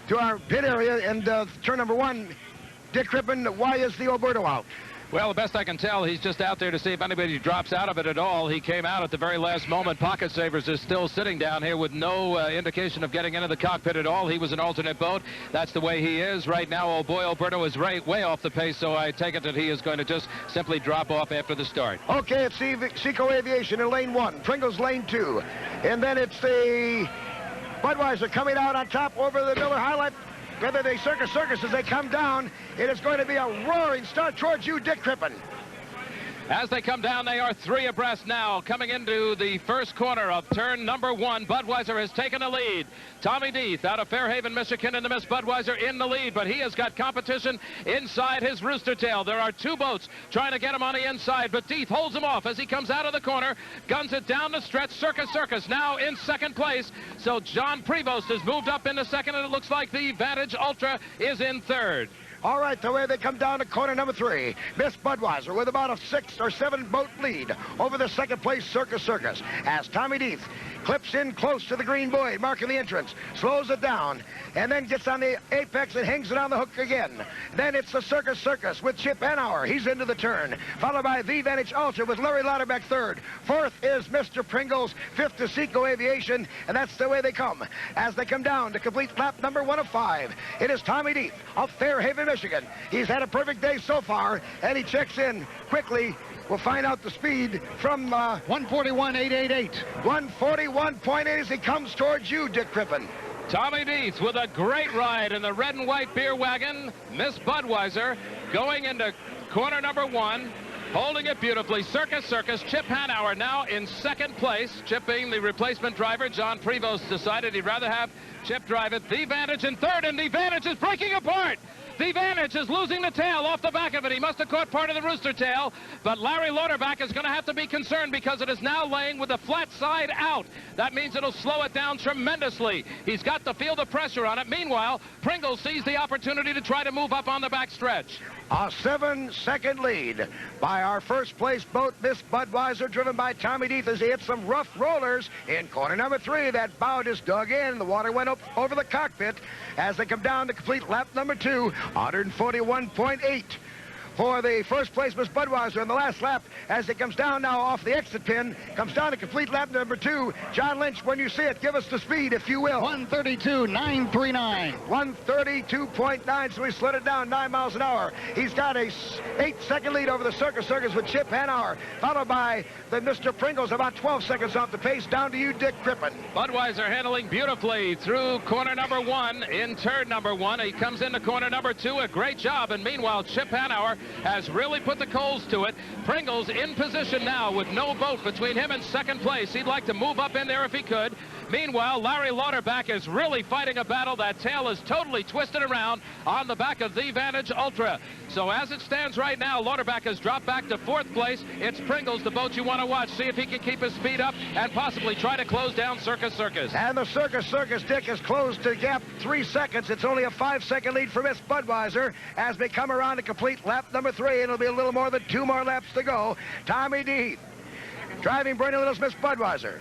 to our pit area in turn number 1. Dick Crippen, why is the Alberto out? Well, the best I can tell, he's just out there to see if anybody drops out of it at all. He came out at the very last moment. Pocket Savers is still sitting down here with no indication of getting into the cockpit at all. He was an alternate boat. That's the way he is. Right now, old boy Alberto is way off the pace, so I take it that he is going to just simply drop off after the start. Okay, it's Seco Aviation in lane 1, Pringles lane 2. And then it's the Budweiser coming out on top over the Miller Highlight. Whether they Circus as they come down, it is going to be a roaring start towards you, Dick Crippen. As they come down, they are 3 abreast now. Coming into the first corner of turn number 1, Budweiser has taken the lead. Tommy Deeth out of Fairhaven, Michigan in the Miss Budweiser in the lead, but he has got competition inside his rooster tail. There are 2 boats trying to get him on the inside, but Deeth holds him off as he comes out of the corner, guns it down the stretch. Circus now in second place. So John Prevost has moved up into second, and it looks like the Vantage Ultra is in third. All right, the way they come down to corner number 3, Miss Budweiser with about a 6 or 7 boat lead over the second place Circus as Tommy Deeth clips in close to the green buoy, marking the entrance, slows it down, and then gets on the apex and hangs it on the hook again. Then it's the Circus with Chip Hanauer. He's into the turn, followed by the Vantage Ultra with Larry Lauterbach third. Fourth is Mr. Pringles, fifth is Seco Aviation, and that's the way they come. As they come down to complete lap number 1 of 5, it is Tommy Deeth of Fairhaven, Michigan. He's had a perfect day so far, and he checks in quickly. We'll find out the speed from 141.888. 141.8 as he comes towards you, Dick Crippen. Tommy Deeth with a great ride in the red and white beer wagon. Miss Budweiser going into corner number 1. Holding it beautifully. Circus. Chip Hanauer now in second place. Chip being the replacement driver. John Prevost decided he'd rather have Chip drive it. The Vantage in third, and the Vantage is breaking apart. The Vantage is losing the tail off the back of it. He must have caught part of the rooster tail, but Larry Lauterbach is going to have to be concerned because it is now laying with the flat side out. That means it'll slow it down tremendously. He's got to feel the pressure on it. Meanwhile, Pringles sees the opportunity to try to move up on the back stretch. A 7-second lead by our first place boat, Miss Budweiser, driven by Tommy Deeth as he hit some rough rollers in corner number 3. That bow just dug in. The water went up over the cockpit as they come down to complete lap number 2, 141.8. For the first place, Miss Budweiser in the last lap as it comes down now off the exit pin, comes down to complete lap number 2. John Lynch, when you see it, give us the speed, if you will. 132.939. 132.9, so he slid it down 9 miles an hour. He's got a 8-second lead over the Circus with Chip Hanauer, followed by the Mr. Pringles, about 12 seconds off the pace. Down to you, Dick Crippen. Budweiser handling beautifully through corner number 1 in turn number 1. He comes into corner number 2, a great job, and meanwhile, Chip Hanauer has really put the coals to it. Pringles in position now with no boat between him and second place. He'd like to move up in there if he could. Meanwhile, Larry Lauterbach is really fighting a battle. That tail is totally twisted around on the back of the Vantage Ultra. So as it stands right now, Lauterbach has dropped back to 4th place. It's Pringles, the boat you want to watch. See if he can keep his speed up and possibly try to close down Circus. And the Circus, Dick, has closed the gap 3 seconds. It's only a 5-second lead for Miss Budweiser as they come around to complete lap number 3. And it'll be a little more than 2 more laps to go. Tommy Deeth driving Bernie Little's Miss Budweiser,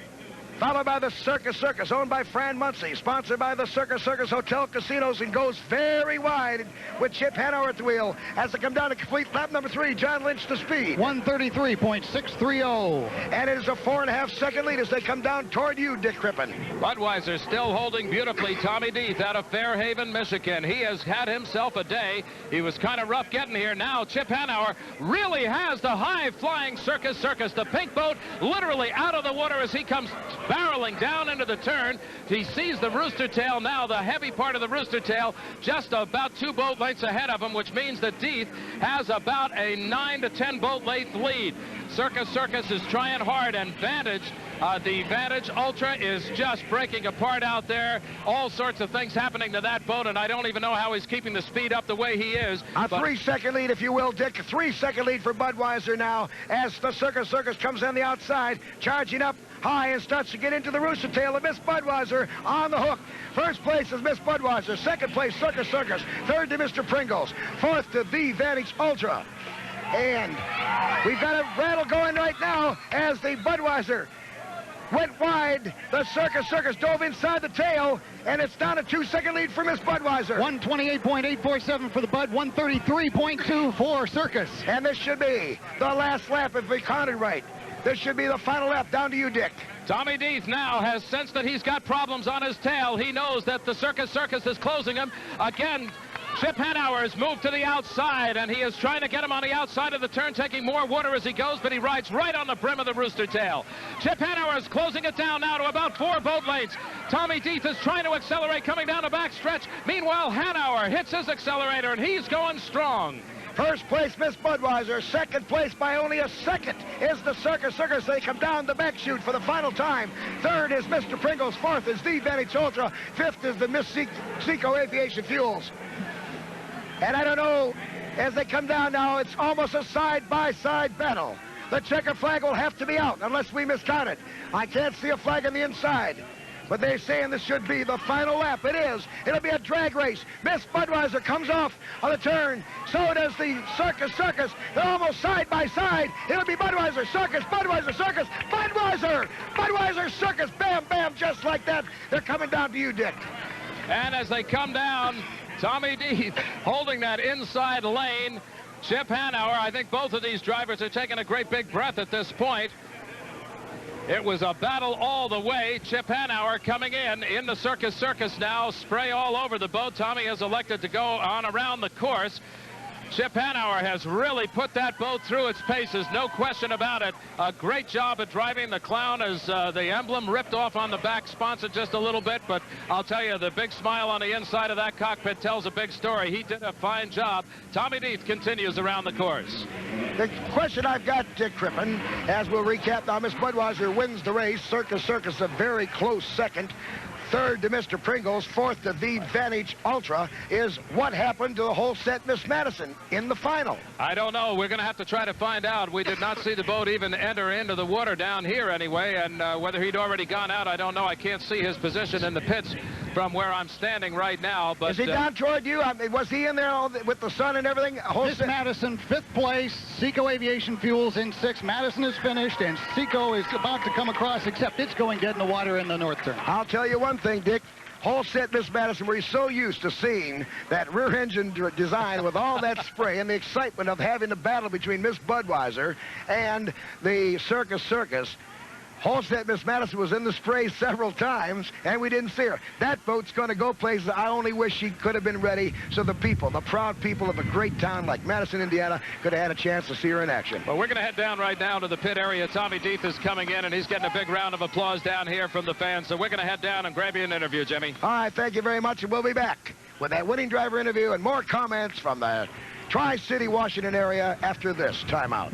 followed by the Circus, owned by Fran Muncie, sponsored by the Circus Hotel Casinos, and goes very wide with Chip Hanauer at the wheel as they come down to complete lap number 3. John Lynch the speed. 133.630. And it is a 4.5-second lead as they come down toward you, Dick Crippen. Budweiser still holding beautifully. Tommy Deeth out of Fairhaven, Michigan. He has had himself a day. He was kind of rough getting here. Now Chip Hanauer really has the high-flying Circus. The pink boat literally out of the water as he comes barreling down into the turn. He sees the rooster tail now, the heavy part of the rooster tail, just about 2 boat lengths ahead of him, which means that Deeth has about a 9 to 10 boat length lead. Circus is trying hard, and the Vantage Ultra is just breaking apart out there. All sorts of things happening to that boat, and I don't even know how he's keeping the speed up the way he is. A 3-second lead, if you will, Dick. A 3-second lead for Budweiser now as the Circus comes on the outside, charging up high and starts to get into the rooster tail of Miss Budweiser on the hook. First place is Miss Budweiser. Second place, Circus. Third to Mr. Pringles. Fourth to the Vantage Ultra. And we've got a rattle going right now as the Budweiser went wide. The Circus dove inside the tail, and it's down a 2-second lead for Miss Budweiser. 128.847 for the Bud, 133.2 for Circus. And this should be the last lap if we counted right. This should be the final lap. Down to you, Dick. Tommy Deeth now has sensed that he's got problems on his tail. He knows that the Circus is closing him. Again, Chip Hanauer has moved to the outside, and he is trying to get him on the outside of the turn, taking more water as he goes, but he rides right on the brim of the rooster tail. Chip Hanauer is closing it down now to about 4 boat lengths. Tommy Deeth is trying to accelerate, coming down the back stretch. Meanwhile, Hanauer hits his accelerator, and he's going strong. First place, Miss Budweiser. Second place by only a second is the Circus. They come down the back chute for the final time. Third is Mr. Pringles. Fourth is the Vantage Ultra. Fifth is the Miss Seco Aviation Fuels. And I don't know, as they come down now, it's almost a side-by-side battle. The checker flag will have to be out unless we miscount it. I can't see a flag on the inside. But they're saying this should be the final lap. It is. It'll be a drag race. Miss Budweiser comes off on the turn. So does the Circus. They're almost side by side. It'll be Budweiser, Circus, Budweiser, Circus, Budweiser, Budweiser, Circus. Bam, bam, just like that. They're coming down to you, Dick. And as they come down, Tommy Deeth holding that inside lane. Chip Hanauer, I think both of these drivers are taking a great big breath at this point. It was a battle all the way. Chip Hanauer coming in the Circus now. Spray all over the boat. Tommy has elected to go on around the course. Chip Hanauer has really put that boat through its paces, no question about it. A great job at driving. The clown is the emblem ripped off on the back, sponsored just a little bit, but I'll tell you, the big smile on the inside of that cockpit tells a big story. He did a fine job. Tommy Deeth continues around the course. The question I've got, Dick Crippen, as we'll recap now, Miss Budweiser wins the race. Circus a very close second. Third to Mr. Pringles, fourth to the Vantage Ultra, is what happened to the whole set Miss Madison in the final? I don't know. We're going to have to try to find out. We did not see the boat even enter into the water down here anyway, and whether he'd already gone out, I don't know. I can't see his position in the pits from where I'm standing right now. But is he down toward you? I mean, was he in there with the sun and everything? Miss Madison, 5th place. Seco Aviation Fuels in 6th. Madison is finished, and Seco is about to come across, except it's going dead in the water in the north turn. I'll tell you one thing, Dick. Whole set Miss Madison, we're so used to seeing that rear engine design with all that spray and the excitement of having the battle between Miss Budweiser and the Circus. Whole set Miss Madison was in the spray several times, and we didn't see her. That boat's going to go places. I only wish she could have been ready so the people, the proud people of a great town like Madison, Indiana, could have had a chance to see her in action. Well, we're going to head down right now to the pit area. Tommy Deeth is coming in, and he's getting a big round of applause down here from the fans. So we're going to head down and grab you an interview, Jimmy. All right, thank you very much, and we'll be back with that winning driver interview and more comments from the Tri-City, Washington area after this timeout.